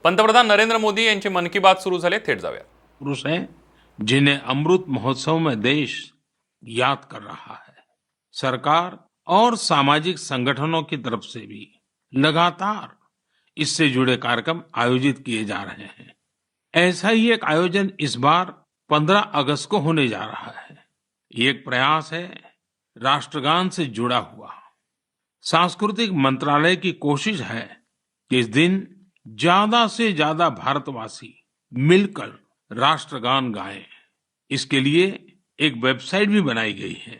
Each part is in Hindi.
पंतप्रधान नरेंद्र मोदी यांची मन की बात सुरू झाली, थेट जाऊया. पुरुष हैं जिन्हें अमृत महोत्सव में देश याद कर रहा है। सरकार और सामाजिक संगठनों की तरफ से भी लगातार इससे जुड़े कार्यक्रम आयोजित किए जा रहे हैं। ऐसा ही एक आयोजन इस बार 15 अगस्त को होने जा रहा है। ये एक प्रयास है राष्ट्रगान से जुड़ा हुआ। सांस्कृतिक मंत्रालय की कोशिश है कि इस दिन ज्यादा से ज्यादा भारतवासी मिलकर राष्ट्रगान गाएं। इसके लिए एक वेबसाइट भी बनाई गई है,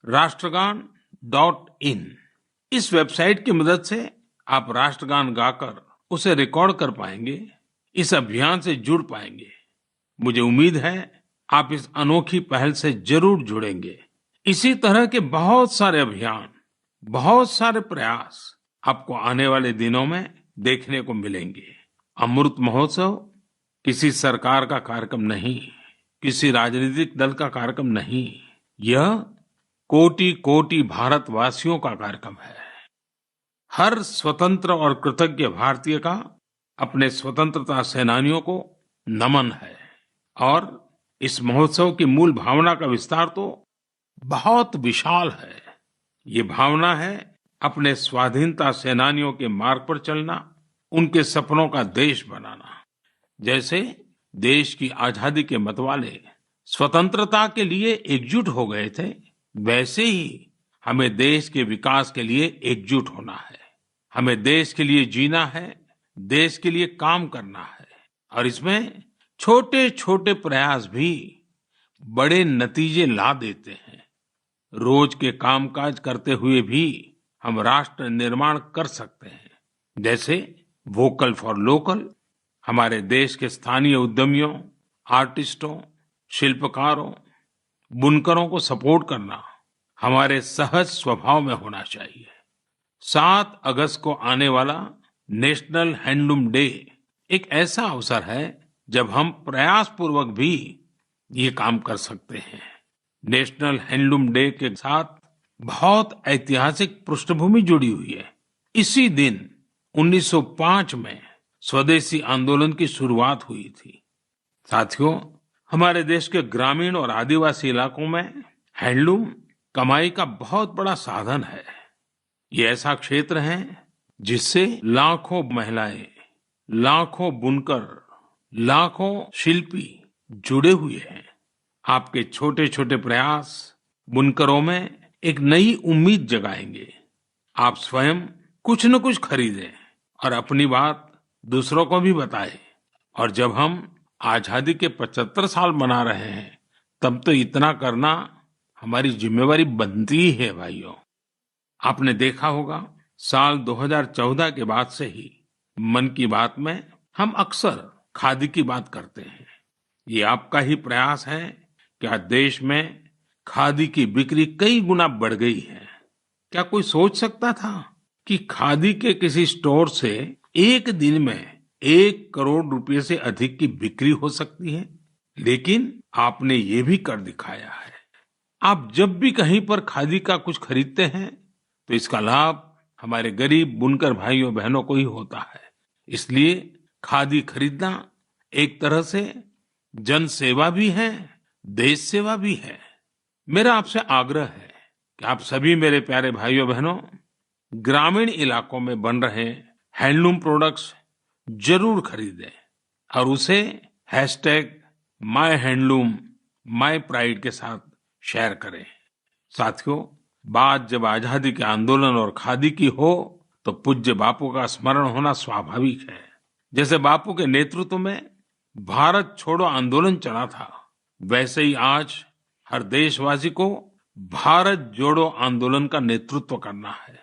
राष्ट्रगान.in। इस वेबसाइट की मदद से आप राष्ट्रगान गाकर उसे रिकॉर्ड कर पाएंगे, इस अभियान से जुड़ पाएंगे। मुझे उम्मीद है आप इस अनोखी पहल से जरूर जुड़ेंगे। इसी तरह के बहुत सारे अभियान, बहुत सारे प्रयास आपको आने वाले दिनों में देखने को मिलेंगे। अमृत महोत्सव किसी सरकार का कार्यक्रम नहीं, किसी राजनीतिक दल का कार्यक्रम नहीं, यह कोटि कोटि भारतवासियों का कार्यक्रम है। हर स्वतंत्र और कृतज्ञ भारतीय का अपने स्वतंत्रता सेनानियों को नमन है। और इस महोत्सव की मूल भावना का विस्तार तो बहुत विशाल है। ये भावना है अपने स्वाधीनता सेनानियों के मार्ग पर चलना, उनके सपनों का देश बनाना। जैसे देश की आजादी के मतवाले स्वतंत्रता के लिए एकजुट हो गए थे, वैसे ही हमें देश के विकास के लिए एकजुट होना है। हमें देश के लिए जीना है, देश के लिए काम करना है। और इसमें छोटे छोटे प्रयास भी बड़े नतीजे ला देते हैं। रोज के कामकाज करते हुए भी हम राष्ट्र निर्माण कर सकते हैं। जैसे वोकल फॉर लोकल, हमारे देश के स्थानीय उद्यमियों, आर्टिस्टों, शिल्पकारों, बुनकरों को सपोर्ट करना हमारे सहज स्वभाव में होना चाहिए। 7 अगस्त को आने वाला नेशनल हैंडलूम डे एक ऐसा अवसर है जब हम प्रयास पूर्वक भी ये काम कर सकते हैं। नेशनल हैंडलूम डे के साथ बहुत ऐतिहासिक पृष्ठभूमि जुड़ी हुई है। इसी दिन 1905 में स्वदेशी आंदोलन की शुरुआत हुई थी। साथियों, हमारे देश के ग्रामीण और आदिवासी इलाकों में हैंडलूम कमाई का बहुत बड़ा साधन है। ये ऐसा क्षेत्र है जिससे लाखों महिलाएं, लाखों बुनकर, लाखों शिल्पी जुड़े हुए हैं। आपके छोटे छोटे प्रयास बुनकरों में एक नई उम्मीद जगाएंगे। आप स्वयं कुछ न कुछ खरीदें और अपनी बात दूसरों को भी बताएं। और जब हम आजादी के 75 साल मना रहे हैं, तब तो इतना करना हमारी जिम्मेवारी बनती ही है भाइयों। आपने देखा होगा, साल 2014 के बाद से ही मन की बात में हम अक्सर खादी की बात करते हैं। ये आपका ही प्रयास है कि आज देश में खादी की बिक्री कई गुना बढ़ गई है। क्या कोई सोच सकता था कि खादी के किसी स्टोर से एक दिन में 1 करोड़ रुपए से अधिक की बिक्री हो सकती है? लेकिन आपने ये भी कर दिखाया है। आप जब भी कहीं पर खादी का कुछ खरीदते हैं तो इसका लाभ हमारे गरीब बुनकर भाइयों बहनों को ही होता है। इसलिए खादी खरीदना एक तरह से जन सेवा भी है, देश सेवा भी है। मेरा आपसे आग्रह है कि आप सभी मेरे प्यारे भाइयों बहनों, ग्रामीण इलाकों में बन रहे हैंडलूम प्रोडक्ट्स जरूर खरीदें और उसे #myhandloom mypride के साथ शेयर करें। साथियों, बात जब आजादी के आंदोलन और खादी की हो तो पूज्य बापू का स्मरण होना स्वाभाविक है। जैसे बापू के नेतृत्व में भारत छोड़ो आंदोलन चला था, वैसे ही आज हर देशवासी को भारत जोड़ो आंदोलन का नेतृत्व करना है।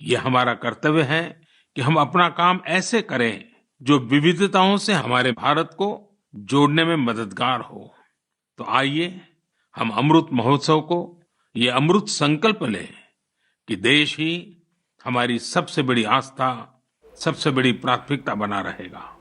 यह हमारा कर्तव्य है कि हम अपना काम ऐसे करें जो विविधताओं से हमारे भारत को जोड़ने में मददगार हो। तो आइए हम अमृत महोत्सव को ये अमृत संकल्प लें कि देश ही हमारी सबसे बड़ी आस्था, सबसे बड़ी प्राथमिकता बना रहेगा।